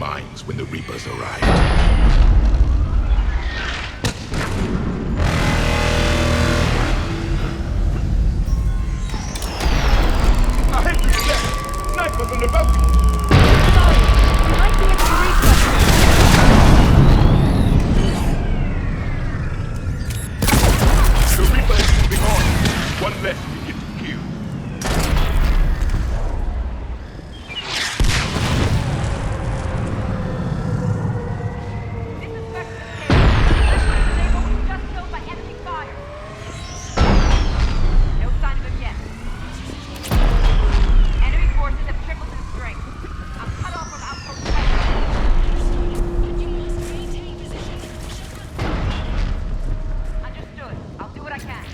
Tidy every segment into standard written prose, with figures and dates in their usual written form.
minds when the Reapers arrived. Snipers on the balcony! Sorry, we might be able to reach them. The Reaper is moving on. One less to get killed. This is Vector's case. Disabled was just killed by enemy fire. No sign of him yet. Enemy forces have tripled in strength. I'm cut off from outpost Thessia. Understood. I'll do what I can.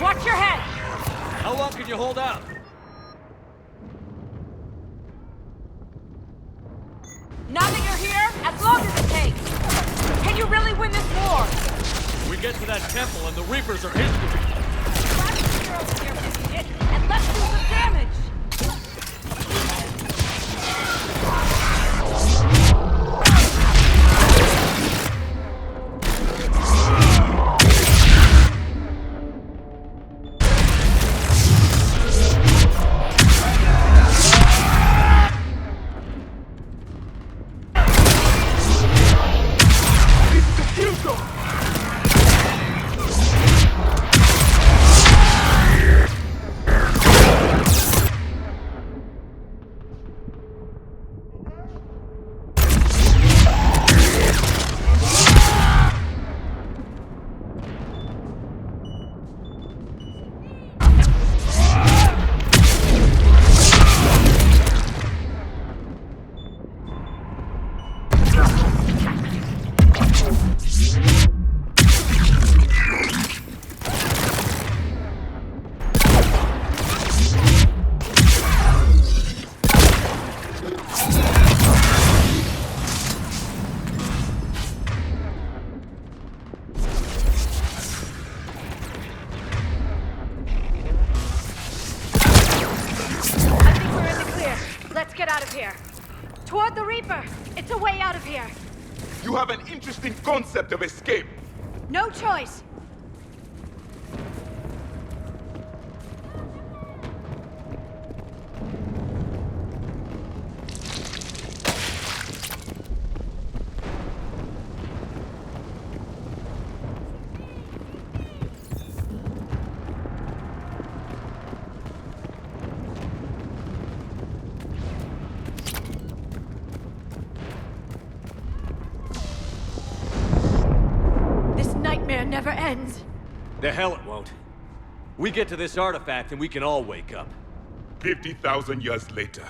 Watch your head! How long can you hold out? Now that you're here, as long as it takes. Can you really win this war? We get to that temple and the Reapers are history. Last year over here we need it, and let's do some damage! Get out of here. Toward the Reaper. It's a way out of here. You have an interesting concept of escape. No choice. Never ends. The hell it won't. We get to this artifact and we can all wake up. 50,000 years later.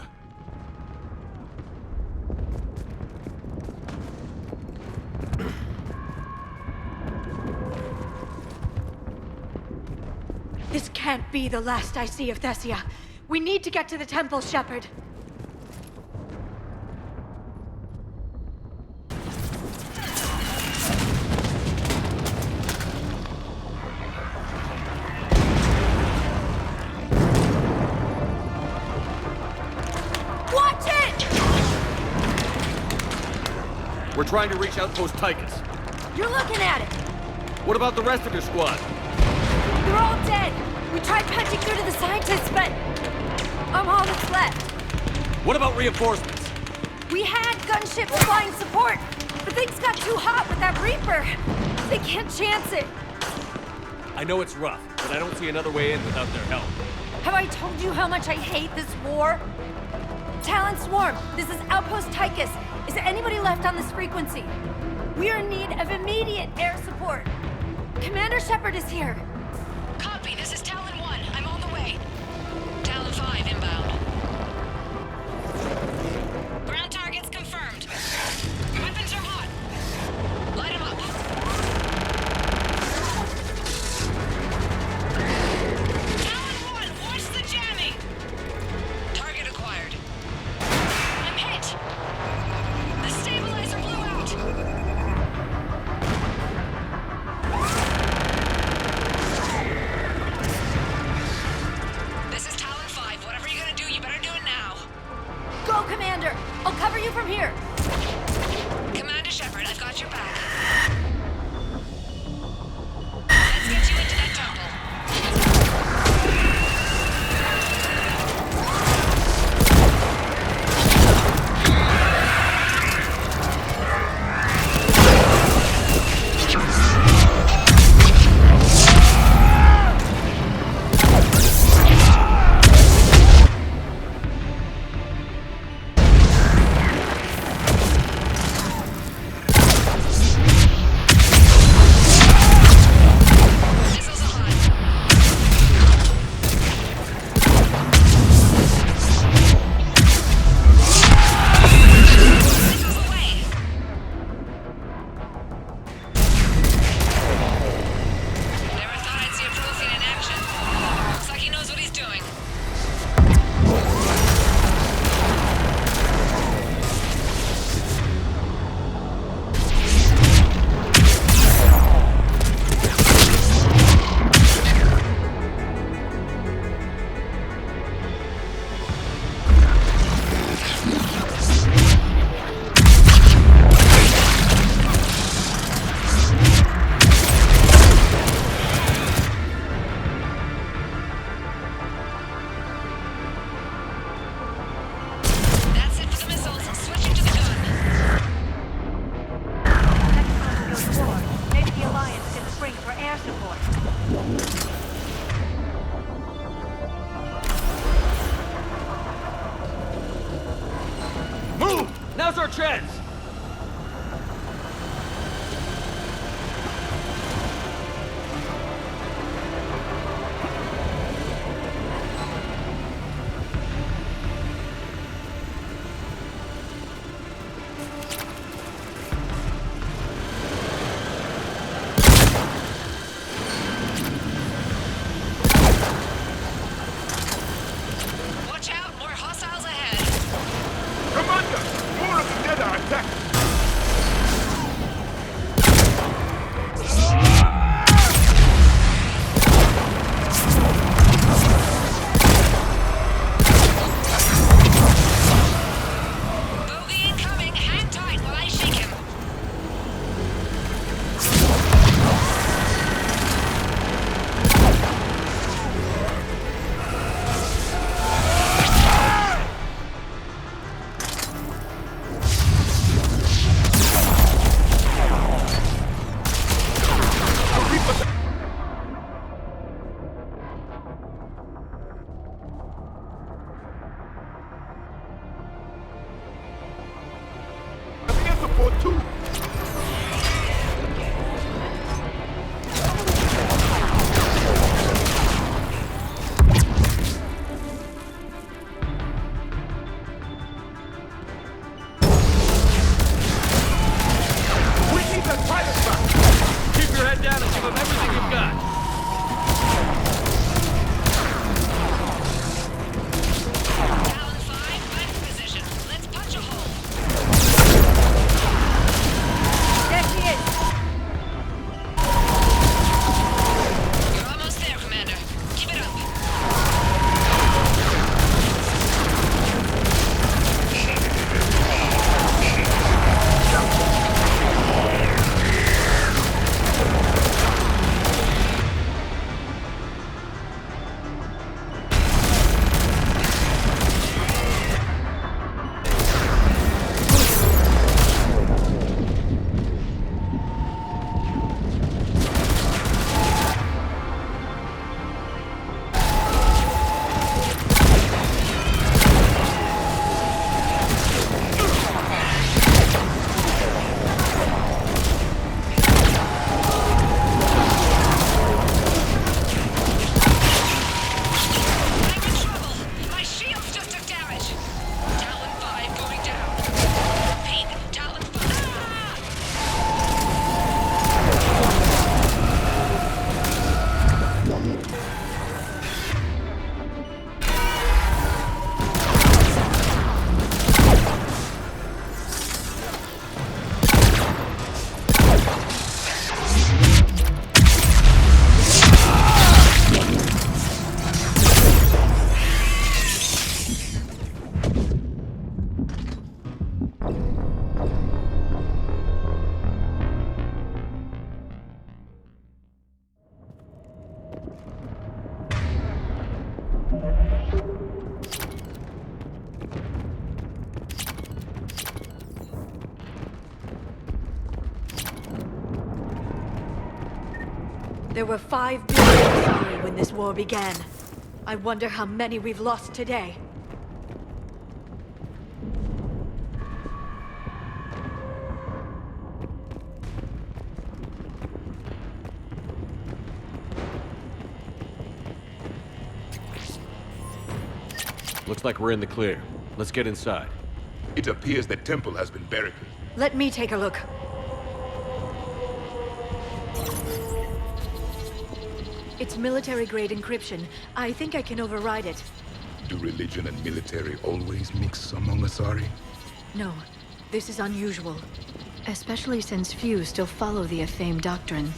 This can't be the last I see of Thessia. We need to get to the temple, Shepard. We're trying to reach Outpost Tychus. You're looking at it! What about the rest of your squad? They're all dead! We tried punching through to the scientists, but I'm all that's left. What about reinforcements? We had gunships flying support, but things got too hot with that Reaper. They can't chance it. I know it's rough, but I don't see another way in without their help. Have I told you how much I hate this war? Talon Swarm, this is Outpost Tychus. Is there anybody left on this frequency? We are in need of immediate air support. Commander Shepard is here. Copy, this is Talon 1. I'm on the way. Talon 5 inbound. Ground targets confirmed. Weapons are hot. Light them up. Talon 1, watch the jamming! Target acquired. I'm hit! The stabilizer blew out! There were 5 billion Asari when this war began. I wonder how many we've lost today. Looks like we're in the clear. Let's get inside. It appears the temple has been barricaded. Let me take a look. It's military-grade encryption. I think I can override it. Do religion and military always mix among Asari? No, this is unusual. Especially since few still follow the Athame doctrine.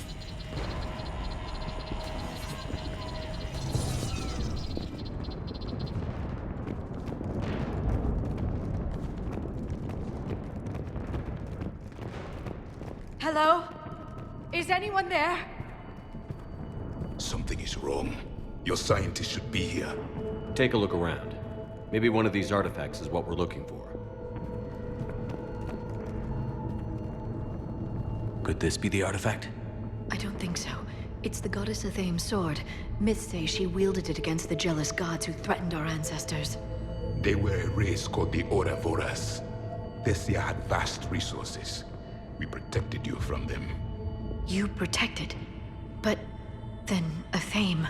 Hello? Is anyone there? Something is wrong. Your scientists should be here. Take a look around. Maybe one of these artifacts is what we're looking for. Could this be the artifact? I don't think so. It's the goddess Athame's sword. Myths say she wielded it against the jealous gods who threatened our ancestors. They were a race called the Voras. Thessia had vast resources. We protected you from them. You protected? But then Athame...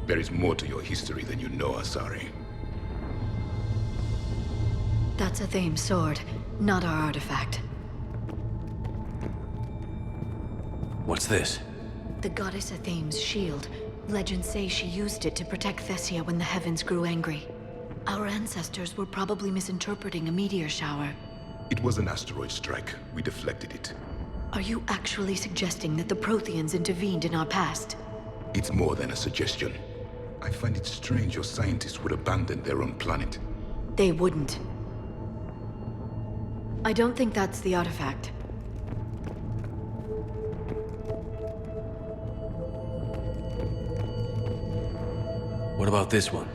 There is more to your history than you know, Asari. That's Athame's sword, not our artifact. What's this? The goddess Athame's shield. Legends say she used it to protect Thessia when the heavens grew angry. Our ancestors were probably misinterpreting a meteor shower. It was an asteroid strike. We deflected it. Are you actually suggesting that the Protheans intervened in our past? It's more than a suggestion. I find it strange your scientists would abandon their own planet. They wouldn't. I don't think that's the artifact. What about this one?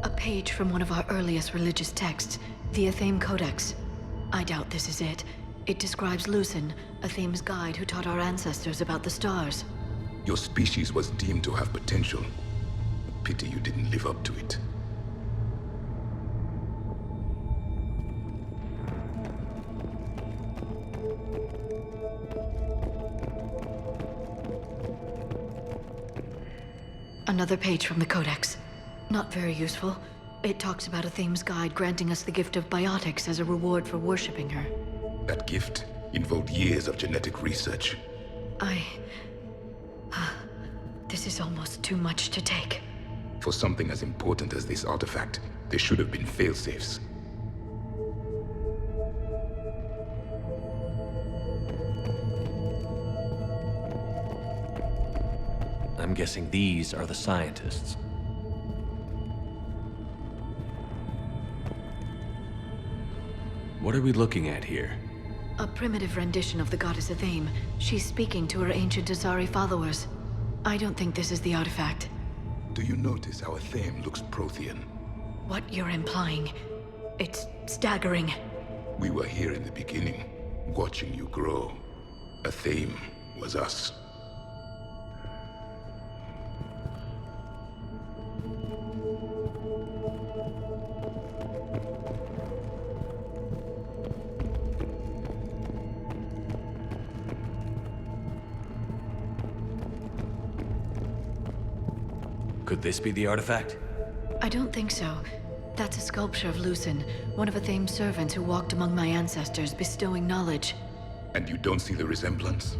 A page from one of our earliest religious texts, the Athame Codex. I doubt this is it. It describes Lucen, Athame's guide who taught our ancestors about the stars. Your species was deemed to have potential. Pity you didn't live up to it. Another page from the Codex. Not very useful. It talks about Athame's guide granting us the gift of biotics as a reward for worshipping her. That gift involved years of genetic research. This is almost too much to take. For something as important as this artifact, there should have been failsafes. I'm guessing these are the scientists. What are we looking at here? A primitive rendition of the goddess Athame. She's speaking to her ancient Asari followers. I don't think this is the artifact. Do you notice how Athame looks Prothean? What you're implying, it's staggering. We were here in the beginning, watching you grow. Athame was us. Could this be the artifact? I don't think so. That's a sculpture of Lucen, one of Athame's servants who walked among my ancestors, bestowing knowledge. And you don't see the resemblance?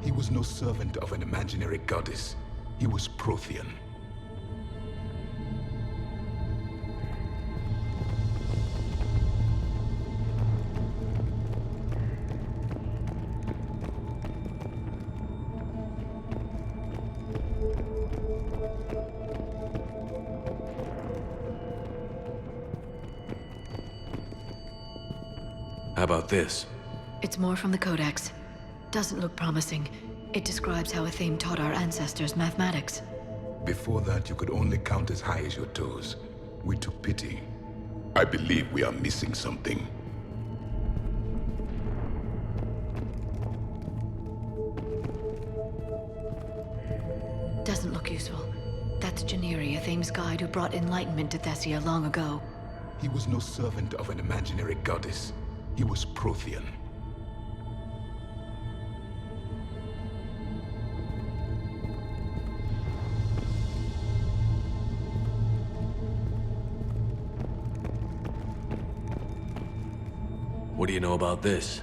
He was no servant of an imaginary goddess. He was Prothean. How about this? It's more from the Codex. Doesn't look promising. It describes how Athame taught our ancestors mathematics. Before that, you could only count as high as your toes. We took pity. I believe we are missing something. Doesn't look useful. That's Janiri, Athame's guide who brought enlightenment to Thessia long ago. He was no servant of an imaginary goddess. He was Prothean. What do you know about this?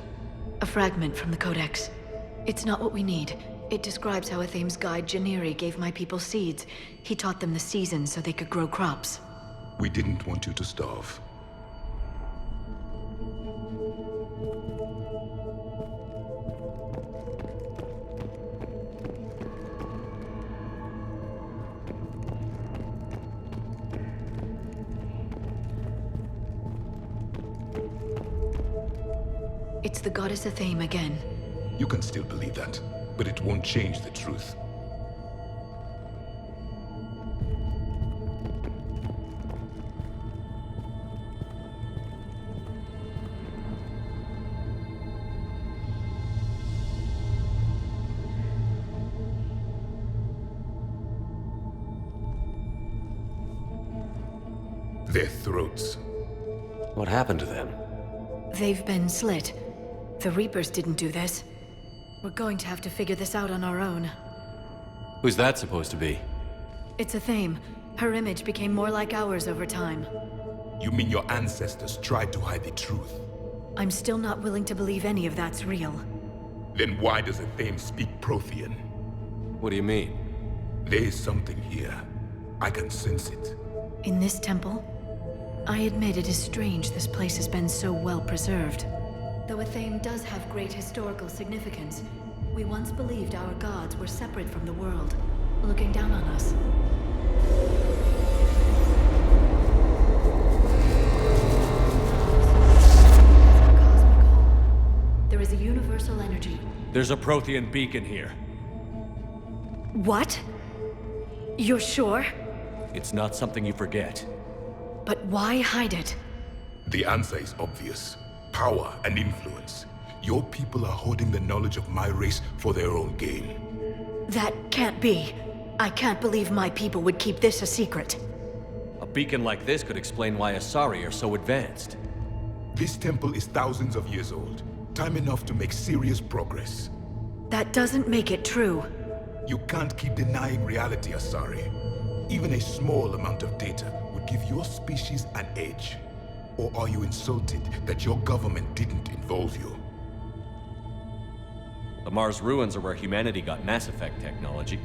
A fragment from the Codex. It's not what we need. It describes how Athame's guide Janiri gave my people seeds. He taught them the seasons so they could grow crops. We didn't want you to starve. It's the goddess Athame again. You can still believe that, but it won't change the truth. Their throats. What happened to them? They've been slit. The Reapers didn't do this. We're going to have to figure this out on our own. Who's that supposed to be? It's Athame. Her image became more like ours over time. You mean your ancestors tried to hide the truth? I'm still not willing to believe any of that's real. Then why does Athame speak Prothean? What do you mean? There is something here. I can sense it. In this temple? I admit it is strange this place has been so well preserved. Though Athame does have great historical significance, we once believed our gods were separate from the world, looking down on us. There is a universal energy. There's a Prothean beacon here. What? You're sure? It's not something you forget. But why hide it? The answer is obvious. Power and influence. Your people are hoarding the knowledge of my race for their own gain. That can't be. I can't believe my people would keep this a secret. A beacon like this could explain why Asari are so advanced. This temple is thousands of years old. Time enough to make serious progress. That doesn't make it true. You can't keep denying reality, Asari. Even a small amount of data would give your species an edge. Or are you insulted that your government didn't involve you? The Mars ruins are where humanity got Mass Effect technology.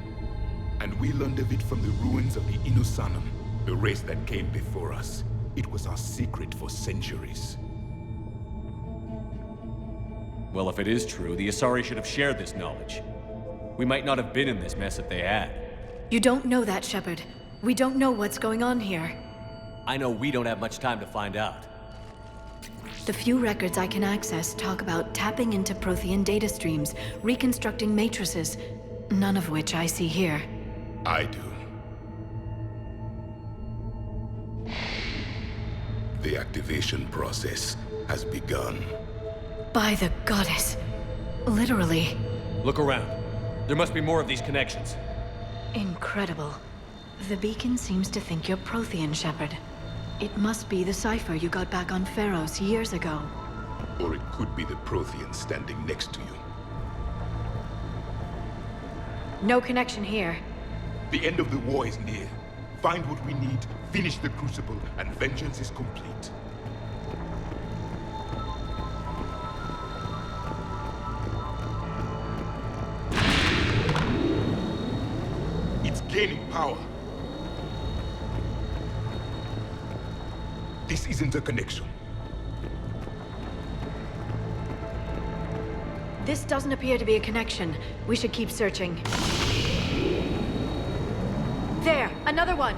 And we learned of it from the ruins of the Inusanum, the race that came before us. It was our secret for centuries. Well, if it is true, the Asari should have shared this knowledge. We might not have been in this mess if they had. You don't know that, Shepard. We don't know what's going on here. I know we don't have much time to find out. The few records I can access talk about tapping into Prothean data streams, reconstructing matrices, none of which I see here. I do. The activation process has begun. By the goddess. Literally. Look around. There must be more of these connections. Incredible. The beacon seems to think you're Prothean, Shepard. It must be the cipher you got back on Pharos years ago. Or it could be the Prothean standing next to you. No connection here. The end of the war is near. Find what we need, finish the Crucible, and vengeance is complete. It's gaining power. This isn't a connection. This doesn't appear to be a connection. We should keep searching. There! Another one!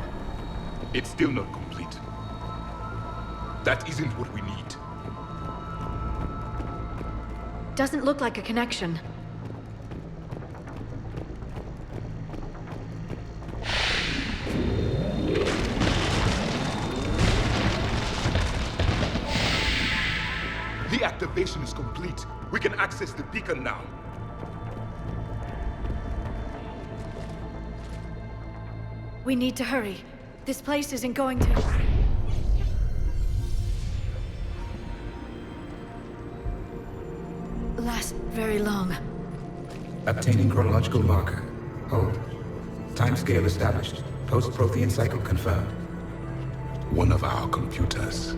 It's still not complete. That isn't what we need. Doesn't look like a connection. The activation is complete. We can access the beacon now. We need to hurry. This place isn't going to... last very long. Obtaining chronological marker. Hold. Timescale established. Post-Prothean cycle confirmed. One of our computers.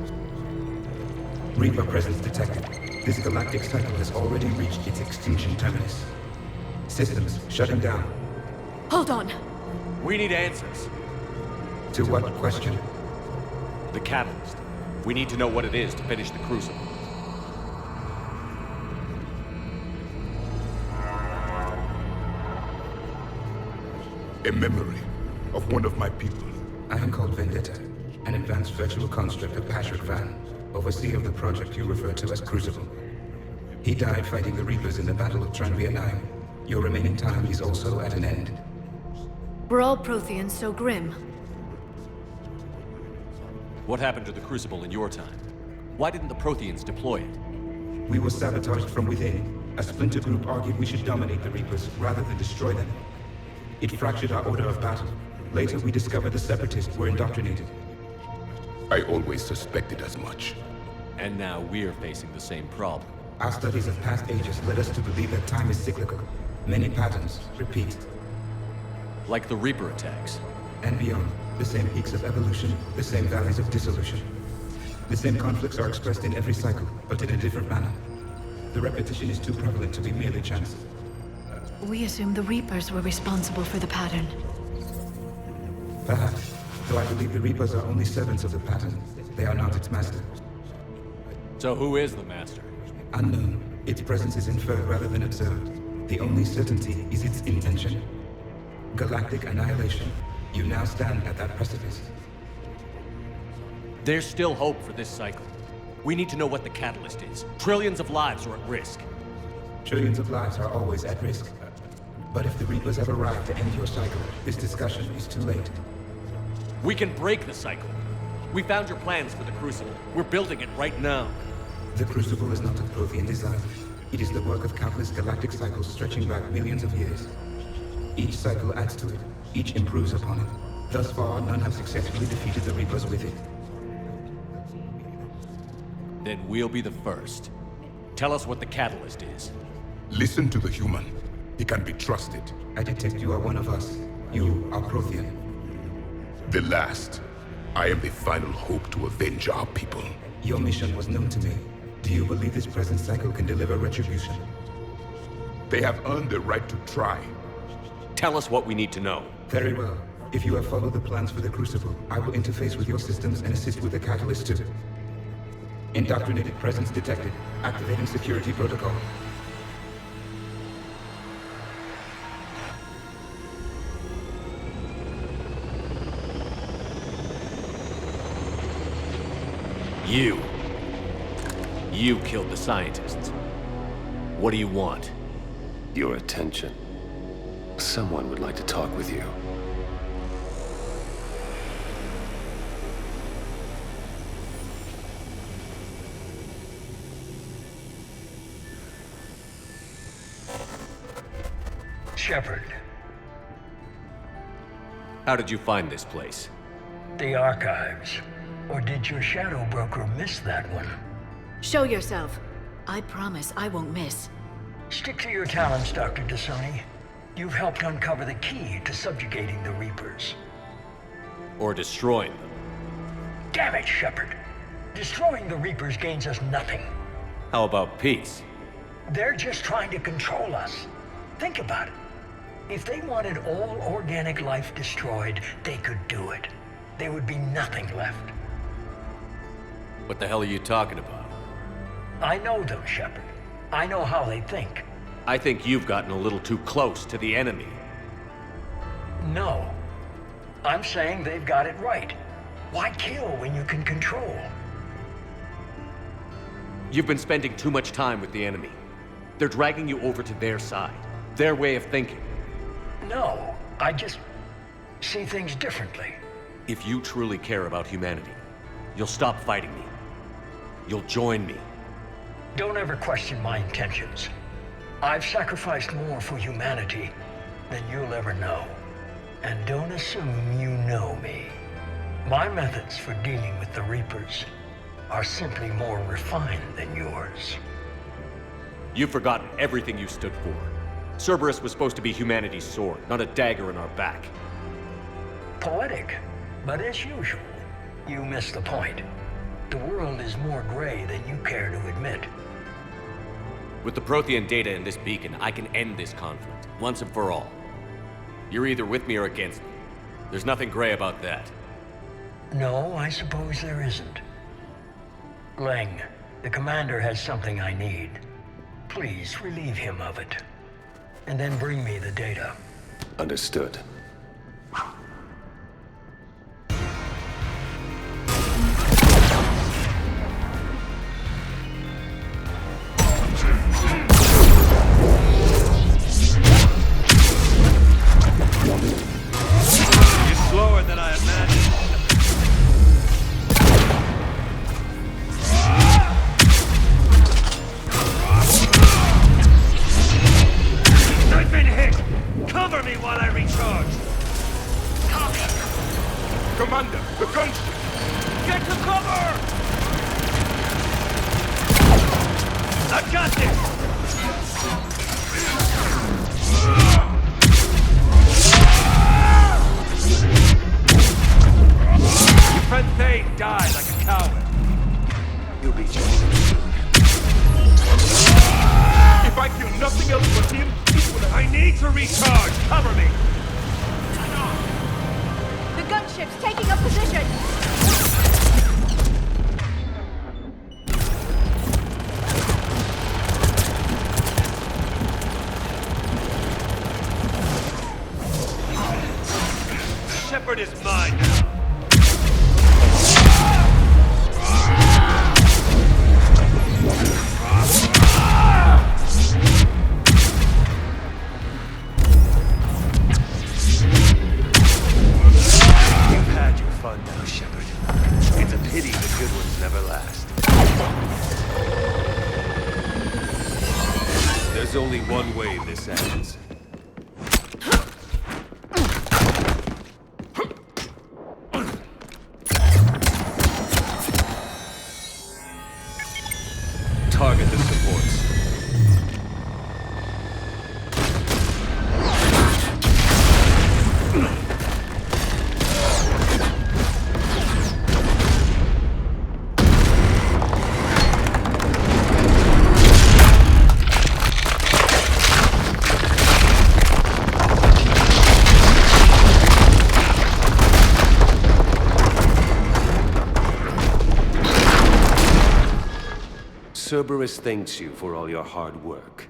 Reaper presence detected. This galactic cycle has already reached its extinction terminus. Systems shutting down. Hold on. We need answers. To what question? The catalyst. We need to know what it is to finish the Crucible. A memory of one of my people. I am called Vendetta, an advanced virtual construct of Patrick Van, overseer of the project you refer to as Crucible. He died fighting the Reapers in the Battle of Tranvia 9. Your remaining time is also at an end. Were all Protheans so grim? What happened to the Crucible in your time? Why didn't the Protheans deploy it? We were sabotaged from within. A splinter group argued we should dominate the Reapers rather than destroy them. It fractured our order of battle. Later, we discovered the Separatists were indoctrinated. I always suspected as much. And now we're facing the same problem. Our studies of past ages led us to believe that time is cyclical. Many patterns repeat. Like the Reaper attacks. And beyond, the same peaks of evolution, the same valleys of dissolution. The same conflicts are expressed in every cycle, but in a different manner. The repetition is too prevalent to be merely chance. We assumed the Reapers were responsible for the pattern. Perhaps, though I believe the Reapers are only servants of the pattern. They are not its master. So who is the Master? Unknown. Its presence is inferred rather than observed. The only certainty is its intention. Galactic annihilation. You now stand at that precipice. There's still hope for this cycle. We need to know what the catalyst is. Trillions of lives are at risk. Trillions of lives are always at risk. But if the Reapers have arrived to end your cycle, this discussion is too late. We can break the cycle. We found your plans for the Crucible. We're building it right now. The Crucible is not of Prothean design. It is the work of countless galactic cycles stretching back millions of years. Each cycle adds to it. Each improves upon it. Thus far, none have successfully defeated the Reapers with it. Then we'll be the first. Tell us what the catalyst is. Listen to the human. He can be trusted. I detect you are one of us. You are Prothean. The last. I am the final hope to avenge our people. Your mission was known to me. Do you believe this present cycle can deliver retribution? They have earned the right to try. Tell us what we need to know. Very well. If you have followed the plans for the Crucible, I will interface with your systems and assist with the catalyst too. Indoctrinated presence detected. Activating security protocol. You killed the scientists. What do you want? Your attention. Someone would like to talk with you. Shepard, How did you find this place? the archives. Or did your shadow broker miss that one? Show yourself. I promise I won't miss. Stick to your talents, Dr. T'Soni. You've helped uncover the key to subjugating the Reapers. Or destroying them? Damn it, Shepard. Destroying the Reapers gains us nothing. How about peace? They're just trying to control us. Think about it. If they wanted all organic life destroyed, they could do it. There would be nothing left. What the hell are you talking about? I know them, Shepard. I know how they think. I think you've gotten a little too close to the enemy. No. I'm saying they've got it right. Why kill when you can control? You've been spending too much time with the enemy. They're dragging you over to their side. Their way of thinking. No, I just see things differently. If you truly care about humanity, you'll stop fighting me. You'll join me. Don't ever question my intentions. I've sacrificed more for humanity than you'll ever know. And don't assume you know me. My methods for dealing with the Reapers are simply more refined than yours. You've forgotten everything you stood for. Cerberus was supposed to be humanity's sword, not a dagger in our back. Poetic, but as usual, you missed the point. The world is more gray than you care to admit. With the Prothean data in this beacon, I can end this conflict, once and for all. You're either with me or against me. There's nothing gray about that. No, I suppose there isn't. Leng, the commander has something I need. Please relieve him of it. And then bring me the data. Understood. You're slower than I imagined. I've been hit! Cover me while I recharge! Copy! Commander, the gunship! Get to cover! I've got this! Your friend Thane died like a coward. You'll be joining me soon. If I kill nothing else but him, it will... I need to recharge! Cover me! The gunship's taking up position! Shepard is mine now. You've had your fun now, Shepard. It's a pity the good ones never last. There's only one way this ends. Target the supports. Cerberus thanks you for all your hard work.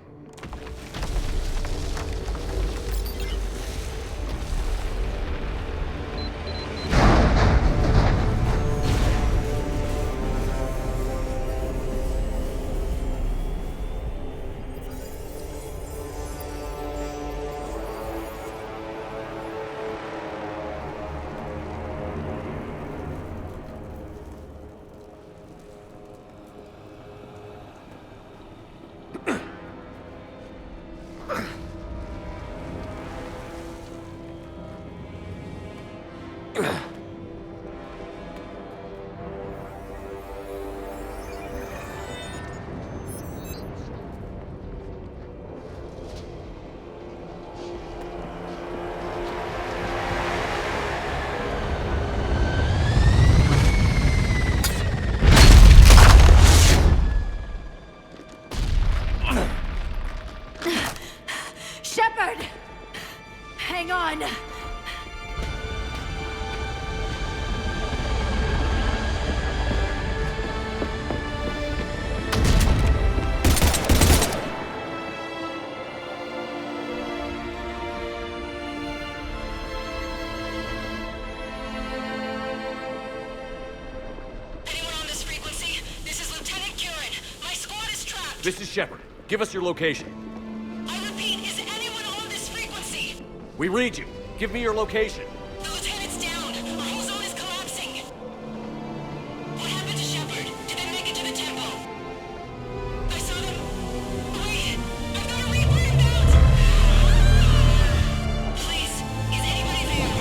Shepard! Hang on! Anyone on this frequency? This is Lieutenant Curran. My squad is trapped. This is Shepard. Give us your location. I repeat, is anyone on this frequency? We read you. Give me your location. The lieutenant's down. Our whole zone is collapsing. What happened to Shepard? Did they make it to the temple? I saw them. Wait, I've got a Reaper inbound. Please, is anybody there?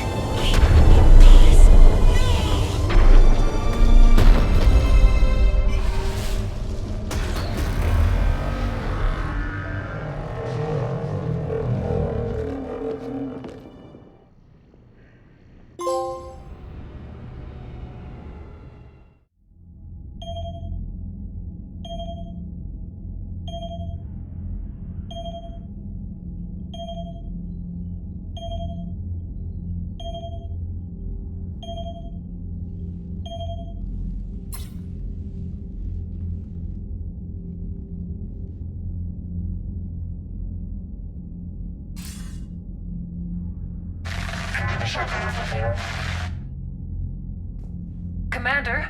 Commander?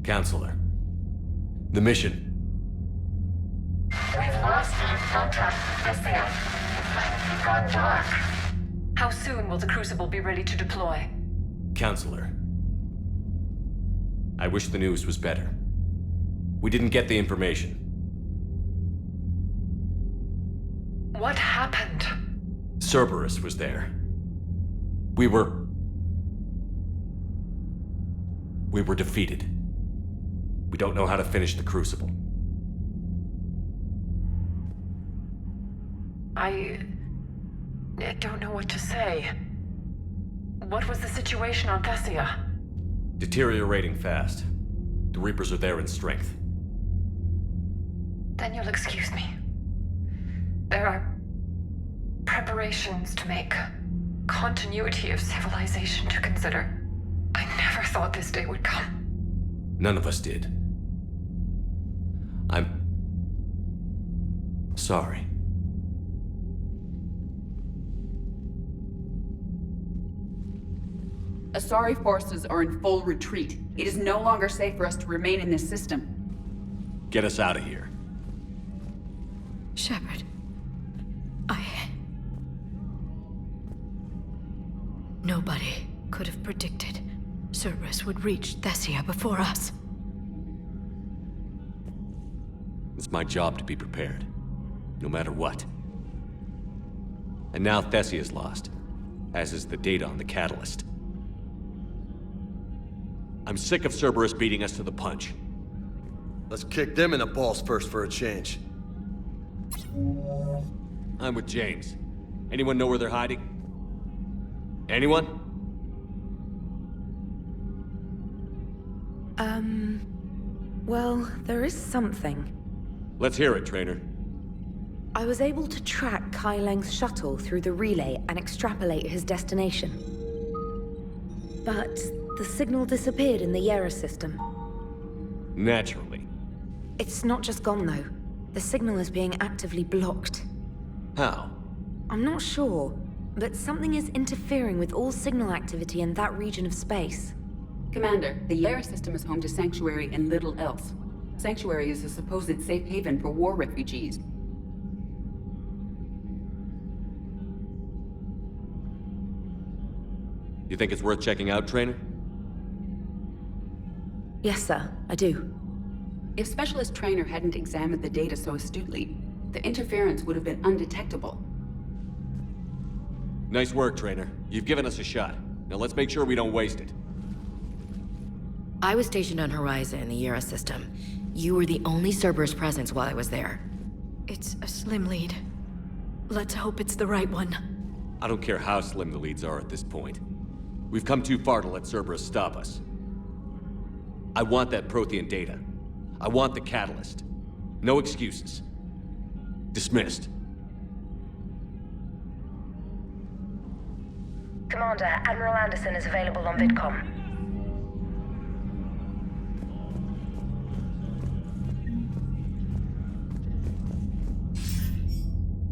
Counselor. The mission. We've lost contact with Thessia. It's gone dark. How soon will the Crucible be ready to deploy? Counselor. I wish the news was better. We didn't get the information. What happened? Cerberus was there. We were defeated. We don't know how to finish the Crucible. I don't know what to say. What was the situation on Thessia? Deteriorating fast. The Reapers are there in strength. Then you'll excuse me. There are preparations to make. Continuity of civilization to consider. I never thought this day would come. None of us did. I'm sorry. Asari forces are in full retreat. It is no longer safe for us to remain in this system. Get us out of here. Shepard. Nobody could have predicted Cerberus would reach Thessia before us. It's my job to be prepared, no matter what. And now Thessia's lost, as is the data on the catalyst. I'm sick of Cerberus beating us to the punch. Let's kick them in the balls first for a change. I'm with James. Anyone know where they're hiding? Anyone? Well, there is something. Let's hear it, Trainer. I was able to track Kai Leng's shuttle through the relay and extrapolate his destination. But the signal disappeared in the Liara system. Naturally. It's not just gone, though. The signal is being actively blocked. How? I'm not sure, but something is interfering with all signal activity in that region of space. Commander, the Liara system is home to Sanctuary and little else. Sanctuary is a supposed safe haven for war refugees. You think it's worth checking out, Trainer? Yes, sir, I do. If Specialist Trainer hadn't examined the data so astutely, the interference would have been undetectable. Nice work, Trainer. You've given us a shot. Now let's make sure we don't waste it. I was stationed on Horizon in the Liara system. You were the only Cerberus presence while I was there. It's a slim lead. Let's hope it's the right one. I don't care how slim the leads are at this point. We've come too far to let Cerberus stop us. I want that Prothean data. I want the catalyst. No excuses. Dismissed. Commander, Admiral Anderson is available on VidCom.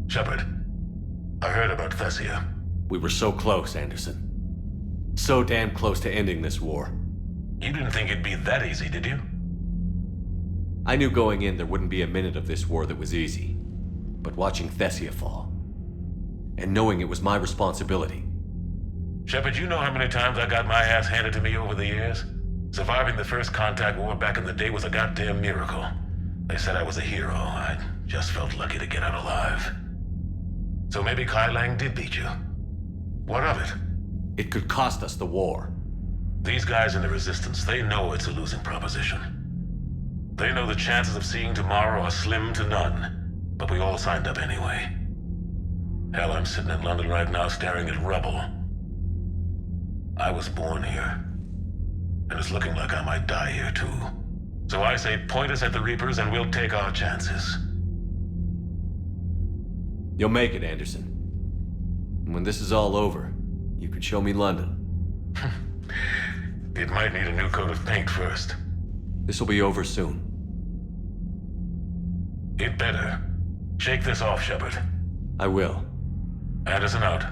Shepard, I heard about Thessia. We were so close, Anderson. So damn close to ending this war. You didn't think it'd be that easy, did you? I knew going in there wouldn't be a minute of this war that was easy. But watching Thessia fall, and knowing it was my responsibility. Shepard, you know how many times I got my ass handed to me over the years? Surviving the first contact war back in the day was a goddamn miracle. They said I was a hero. I just felt lucky to get out alive. So maybe Kai Leng did beat you. What of it? It could cost us the war. These guys in the Resistance, they know it's a losing proposition. They know the chances of seeing tomorrow are slim to none, but we all signed up anyway. Hell, I'm sitting in London right now staring at rubble. I was born here, and it's looking like I might die here too. So I say point us at the Reapers and we'll take our chances. You'll make it, Anderson. And when this is all over, you could show me London. It might need a new coat of paint first. This'll be over soon. It better. Shake this off, Shepard. I will. Anderson out.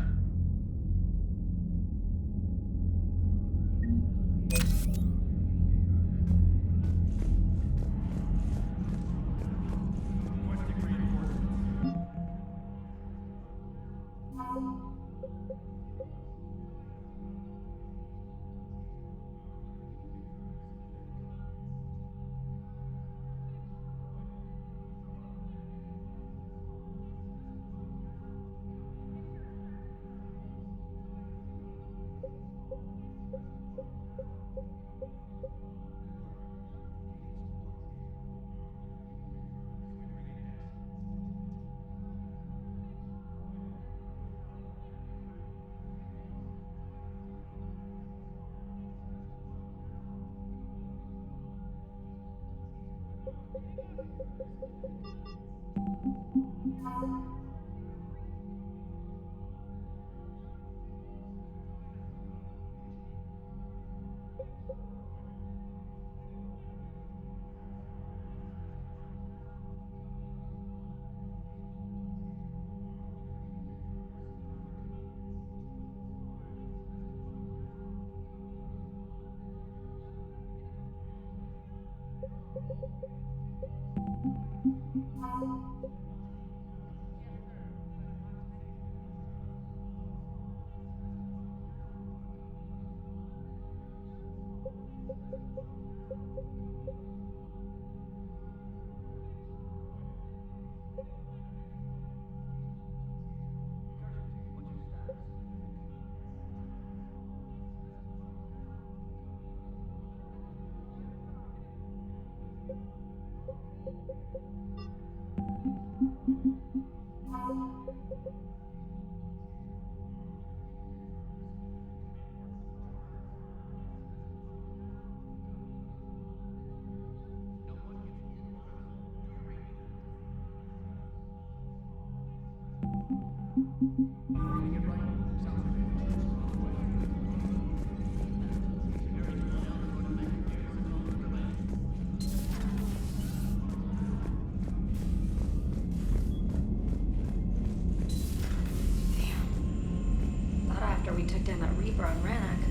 We took down that Reaper on Rannoch.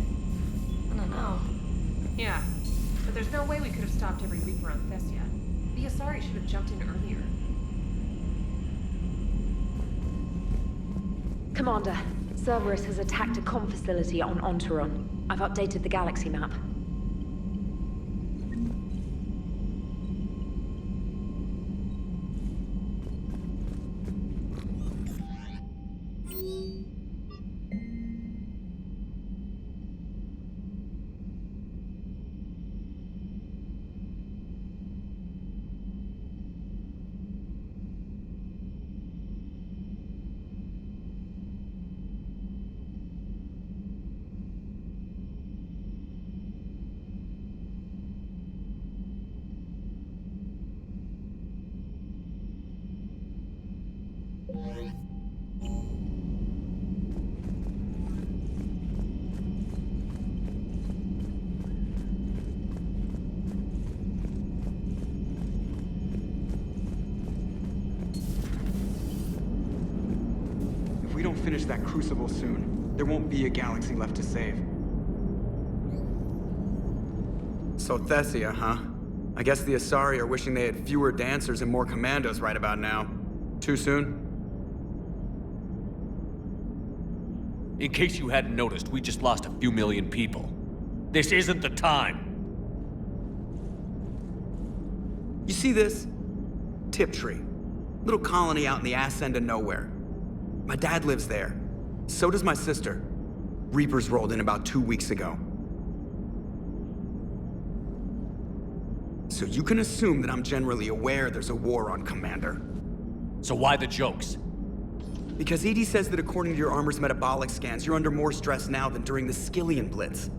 I don't know. Yeah, but there's no way we could have stopped every Reaper on Thessia. The Asari should have jumped in earlier. Commander, Cerberus has attacked a comm facility on Ontaron. I've updated the galaxy map. If we don't finish that crucible soon, there won't be a galaxy left to save. So Thessia, huh? I guess the Asari are wishing they had fewer dancers and more commandos right about now. Too soon? In case you hadn't noticed, we just lost a few million people. This isn't the time. You see this? Tiptree. Little colony out in the ass end of nowhere. My dad lives there. So does my sister. Reapers rolled in about 2 weeks ago. So you can assume that I'm generally aware there's a war on, Commander. So why the jokes? Because EDI says that according to your armor's metabolic scans, you're under more stress now than during the Skillian Blitz.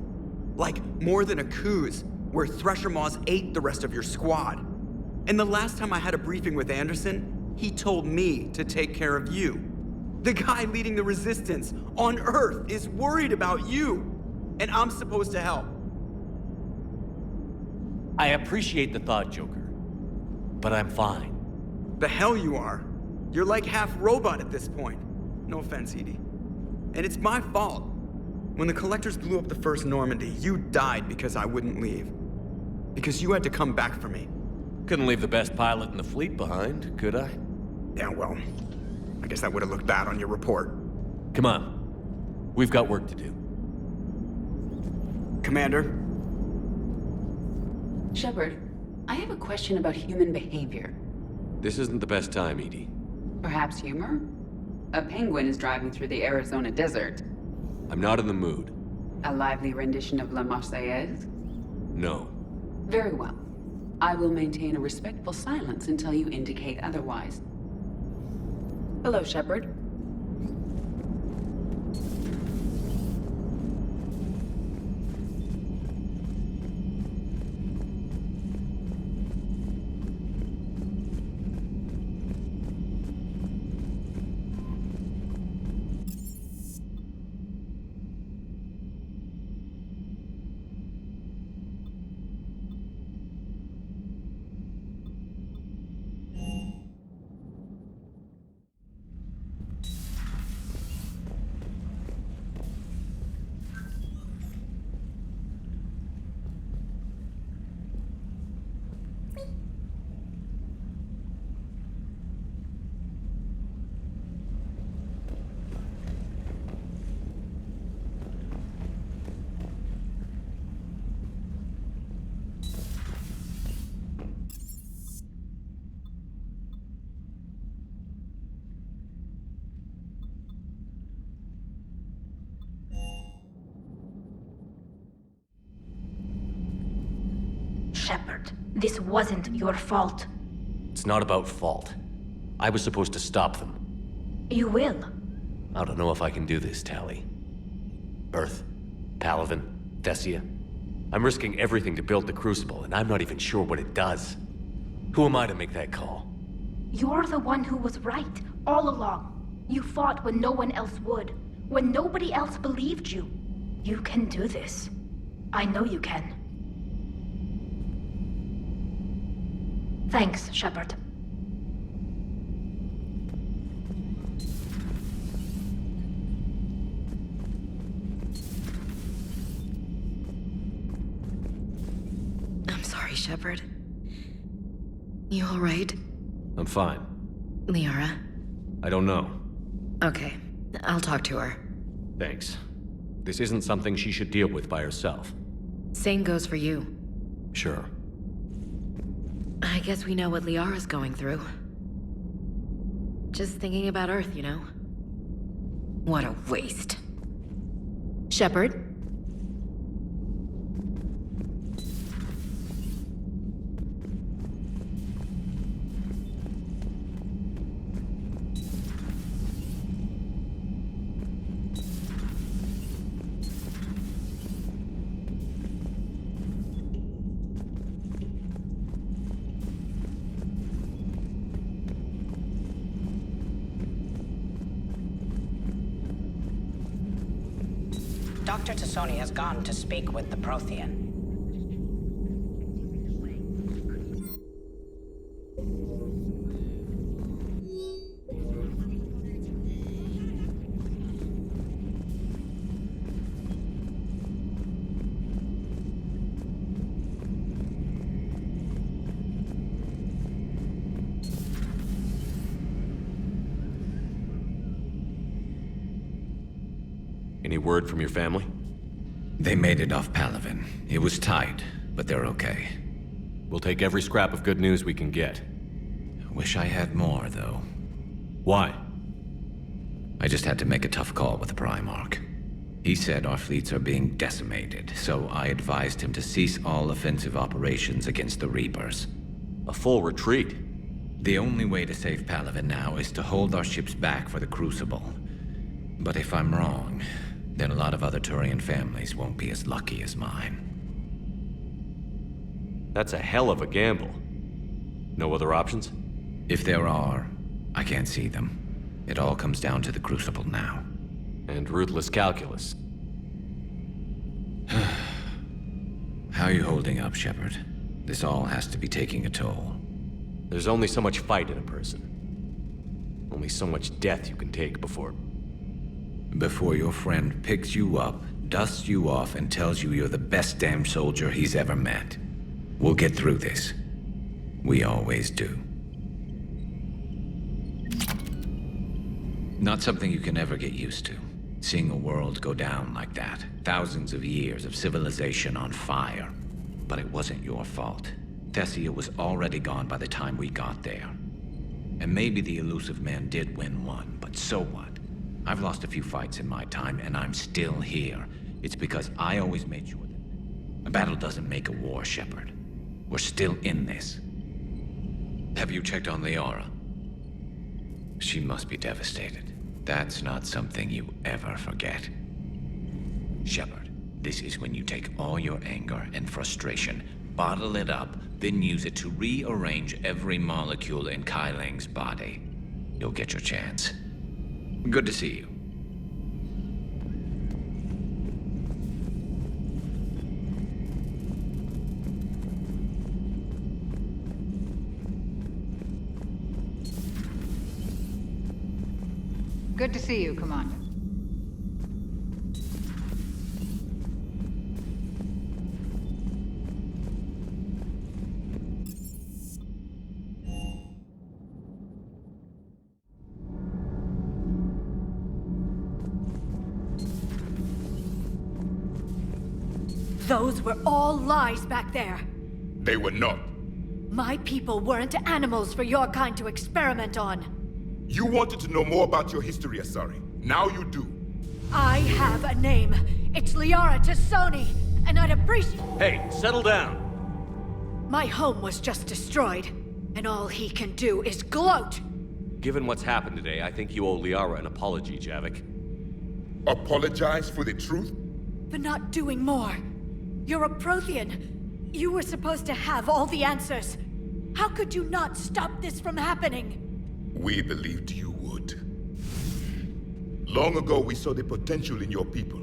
Like, more than a Kuz, where Thresher Maws ate the rest of your squad. And the last time I had a briefing with Anderson, he told me to take care of you. The guy leading the resistance on Earth is worried about you, and I'm supposed to help. I appreciate the thought, Joker, but I'm fine. The hell you are. You're like half robot at this point. No offense, EDI. And it's my fault. When the Collectors blew up the first Normandy, you died because I wouldn't leave. Because you had to come back for me. Couldn't leave the best pilot in the fleet behind, could I? Yeah, well, I guess that would have looked bad on your report. Come on. We've got work to do. Commander? Shepard, I have a question about human behavior. This isn't the best time, Edie. Perhaps humor? A penguin is driving through the Arizona desert. I'm not in the mood. A lively rendition of La Marseillaise? No. Very well. I will maintain a respectful silence until you indicate otherwise. Hello, Shepard. Shepard, this wasn't your fault. It's not about fault. I was supposed to stop them. You will. I don't know if I can do this, Tali. Earth, Palaven, Thessia. I'm risking everything to build the Crucible, and I'm not even sure what it does. Who am I to make that call? You're the one who was right, all along. You fought when no one else would, when nobody else believed you. You can do this. I know you can. Thanks, Shepard. I'm sorry, Shepard. You all right? I'm fine. Liara? I don't know. Okay, I'll talk to her. Thanks. This isn't something she should deal with by herself. Same goes for you. Sure. I guess we know what Liara's going through. Just thinking about Earth, you know? What a waste. Shepard? Dr. Tassoni has gone to speak with the Prothean. Any word from your family? They made it off Palaven. It was tight, but they're okay. We'll take every scrap of good news we can get. Wish I had more, though. Why? I just had to make a tough call with the Primarch. He said our fleets are being decimated, so I advised him to cease all offensive operations against the Reapers. A full retreat? The only way to save Palaven now is to hold our ships back for the Crucible. But if I'm wrong, then a lot of other Turian families won't be as lucky as mine. That's a hell of a gamble. No other options? If there are, I can't see them. It all comes down to the Crucible now. And ruthless calculus. How are you holding up, Shepard? This all has to be taking a toll. There's only so much fight in a person. Only so much death you can take before your friend picks you up, dusts you off, and tells you you're the best damn soldier he's ever met. We'll get through this. We always do. Not something you can ever get used to. Seeing a world go down like that, thousands of years of civilization on fire. But it wasn't your fault. Thessia was already gone by the time we got there. And maybe the elusive man did win one, but so what? I've lost a few fights in my time, and I'm still here. It's because I always made sure that a battle doesn't make a war, Shepard. We're still in this. Have you checked on Liara? She must be devastated. That's not something you ever forget. Shepard, this is when you take all your anger and frustration, bottle it up, then use it to rearrange every molecule in Kai Leng's body. You'll get your chance. Good to see you. Good to see you, Commander. Those were all lies back there. They were not. My people weren't animals for your kind to experiment on. You wanted to know more about your history, Asari. Now you do. I have a name. It's Liara T'Soni, and I'd appreciate— Hey, settle down. My home was just destroyed, and all he can do is gloat. Given what's happened today, I think you owe Liara an apology, Javik. Apologize for the truth? For not doing more. You're a Prothean. You were supposed to have all the answers. How could you not stop this from happening? We believed you would. Long ago, we saw the potential in your people.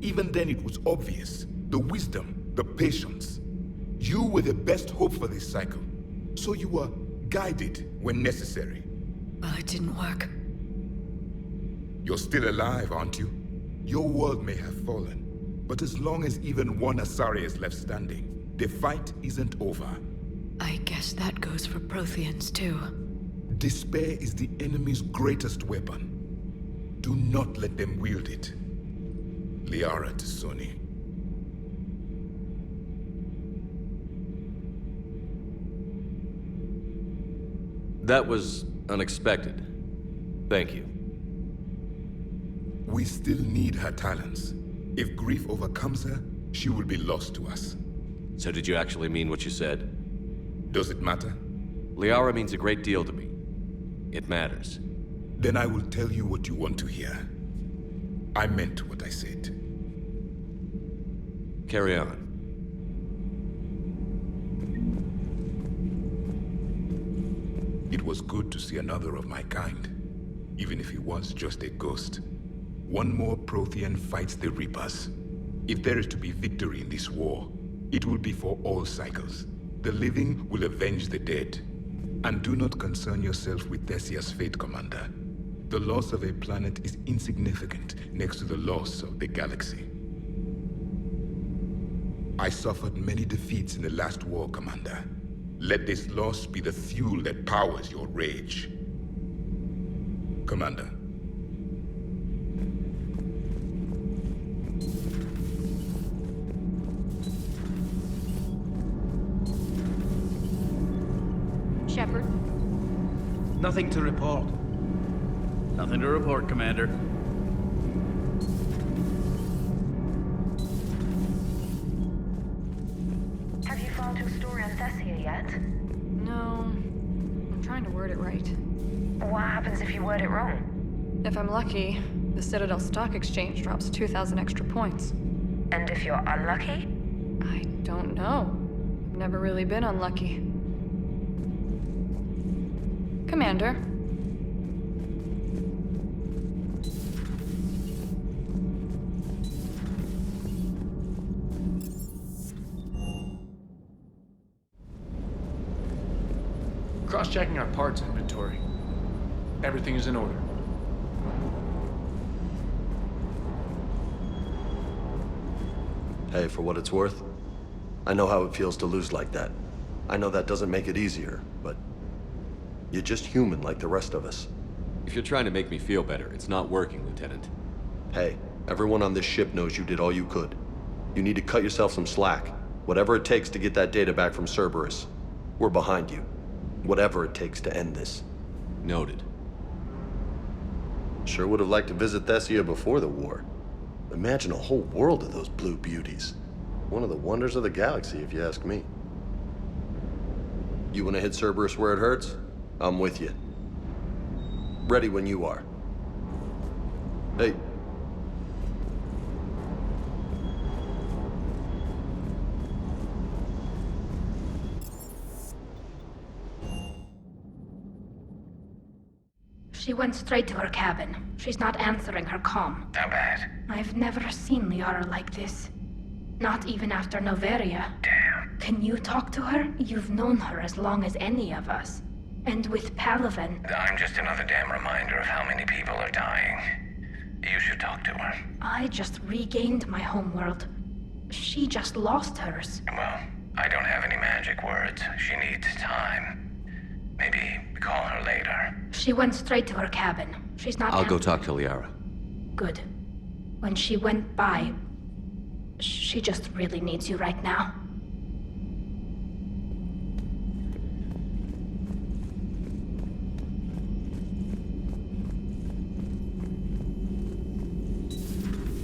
Even then, it was obvious. The wisdom, the patience. You were the best hope for this cycle. So you were guided when necessary. Well, it didn't work. You're still alive, aren't you? Your world may have fallen. But as long as even one Asari is left standing, the fight isn't over. I guess that goes for Protheans, too. Despair is the enemy's greatest weapon. Do not let them wield it. Liara T'Soni. That was unexpected. Thank you. We still need her talents. If grief overcomes her, she will be lost to us. So did you actually mean what you said? Does it matter? Liara means a great deal to me. It matters. Then I will tell you what you want to hear. I meant what I said. Carry on. It was good to see another of my kind, even if he was just a ghost. One more Prothean fights the Reapers. If there is to be victory in this war, it will be for all cycles. The living will avenge the dead. And do not concern yourself with Thessia's fate, Commander. The loss of a planet is insignificant next to the loss of the galaxy. I suffered many defeats in the last war, Commander. Let this loss be the fuel that powers your rage. Commander. Shepard? Nothing to report. Nothing to report, Commander. Have you found your story on Thessia yet? No. I'm trying to word it right. What happens if you word it wrong? If I'm lucky, the Citadel Stock Exchange drops 2,000 extra points. And if you're unlucky? I don't know. I've never really been unlucky. Commander. Cross-checking our parts inventory. Everything is in order. Hey, for what it's worth, I know how it feels to lose like that. I know that doesn't make it easier, but you're just human like the rest of us. If you're trying to make me feel better, it's not working, Lieutenant. Hey, everyone on this ship knows you did all you could. You need to cut yourself some slack. Whatever it takes to get that data back from Cerberus. We're behind you. Whatever it takes to end this. Noted. Sure would have liked to visit Thessia before the war. Imagine a whole world of those blue beauties. One of the wonders of the galaxy, if you ask me. You want to hit Cerberus where it hurts? I'm with you. Ready when you are. Hey. She went straight to her cabin. She's not answering her comm. How bad? I've never seen Liara like this. Not even after Noveria. Damn. Can you talk to her? You've known her as long as any of us. And with Paragon. I'm just another damn reminder of how many people are dying. You should talk to her. I just regained my homeworld. She just lost hers. Well, I don't have any magic words. She needs time. Maybe call her later. She went straight to her cabin. She's not. I'll go talk to Liara. Good. When she went by, she just really needs you right now.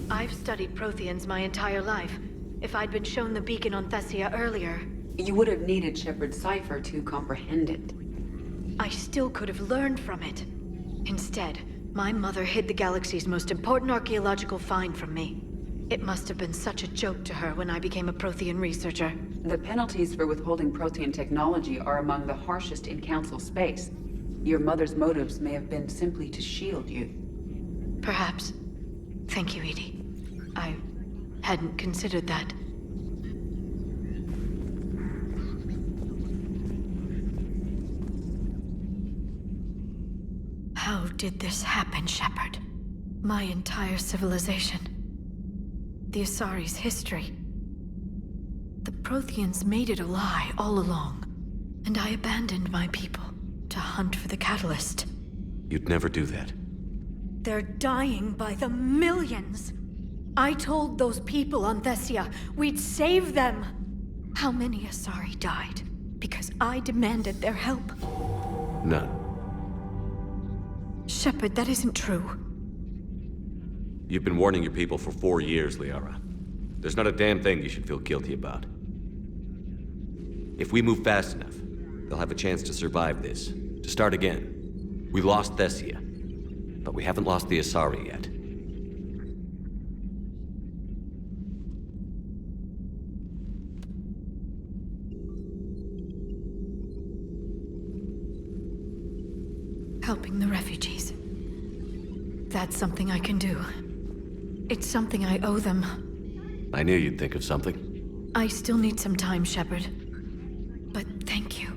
I've studied Protheans my entire life. If I'd been shown the beacon on Thessia earlier... You would have needed Shepard's cipher to comprehend it. I still could have learned from it. Instead, my mother hid the galaxy's most important archaeological find from me. It must have been such a joke to her when I became a Prothean researcher. The penalties for withholding Prothean technology are among the harshest in Council space. Your mother's motives may have been simply to shield you. Perhaps. Thank you, Edie. I hadn't considered that. How did this happen, Shepard? My entire civilization. The Asari's history. The Protheans made it a lie all along, and I abandoned my people to hunt for the catalyst. You'd never do that. They're dying by the millions. I told those people on Thessia we'd save them. How many Asari died because I demanded their help? None. Shepard, that isn't true. You've been warning your people for 4 years, Liara. There's not a damn thing you should feel guilty about. If we move fast enough, they'll have a chance to survive this, to start again. We lost Thessia, but we haven't lost the Asari yet. Helping the refugees. That's something I can do. It's something I owe them. I knew you'd think of something. I still need some time, Shepard. But thank you.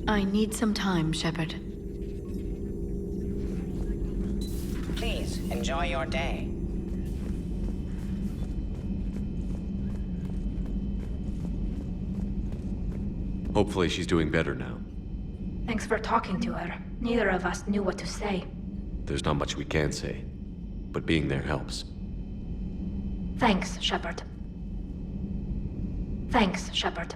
I need some time, Shepard. Please, enjoy your day. Hopefully she's doing better now. Thanks for talking to her. Neither of us knew what to say. There's not much we can say, but being there helps. Thanks, Shepard. Thanks, Shepard.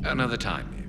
Another time, maybe.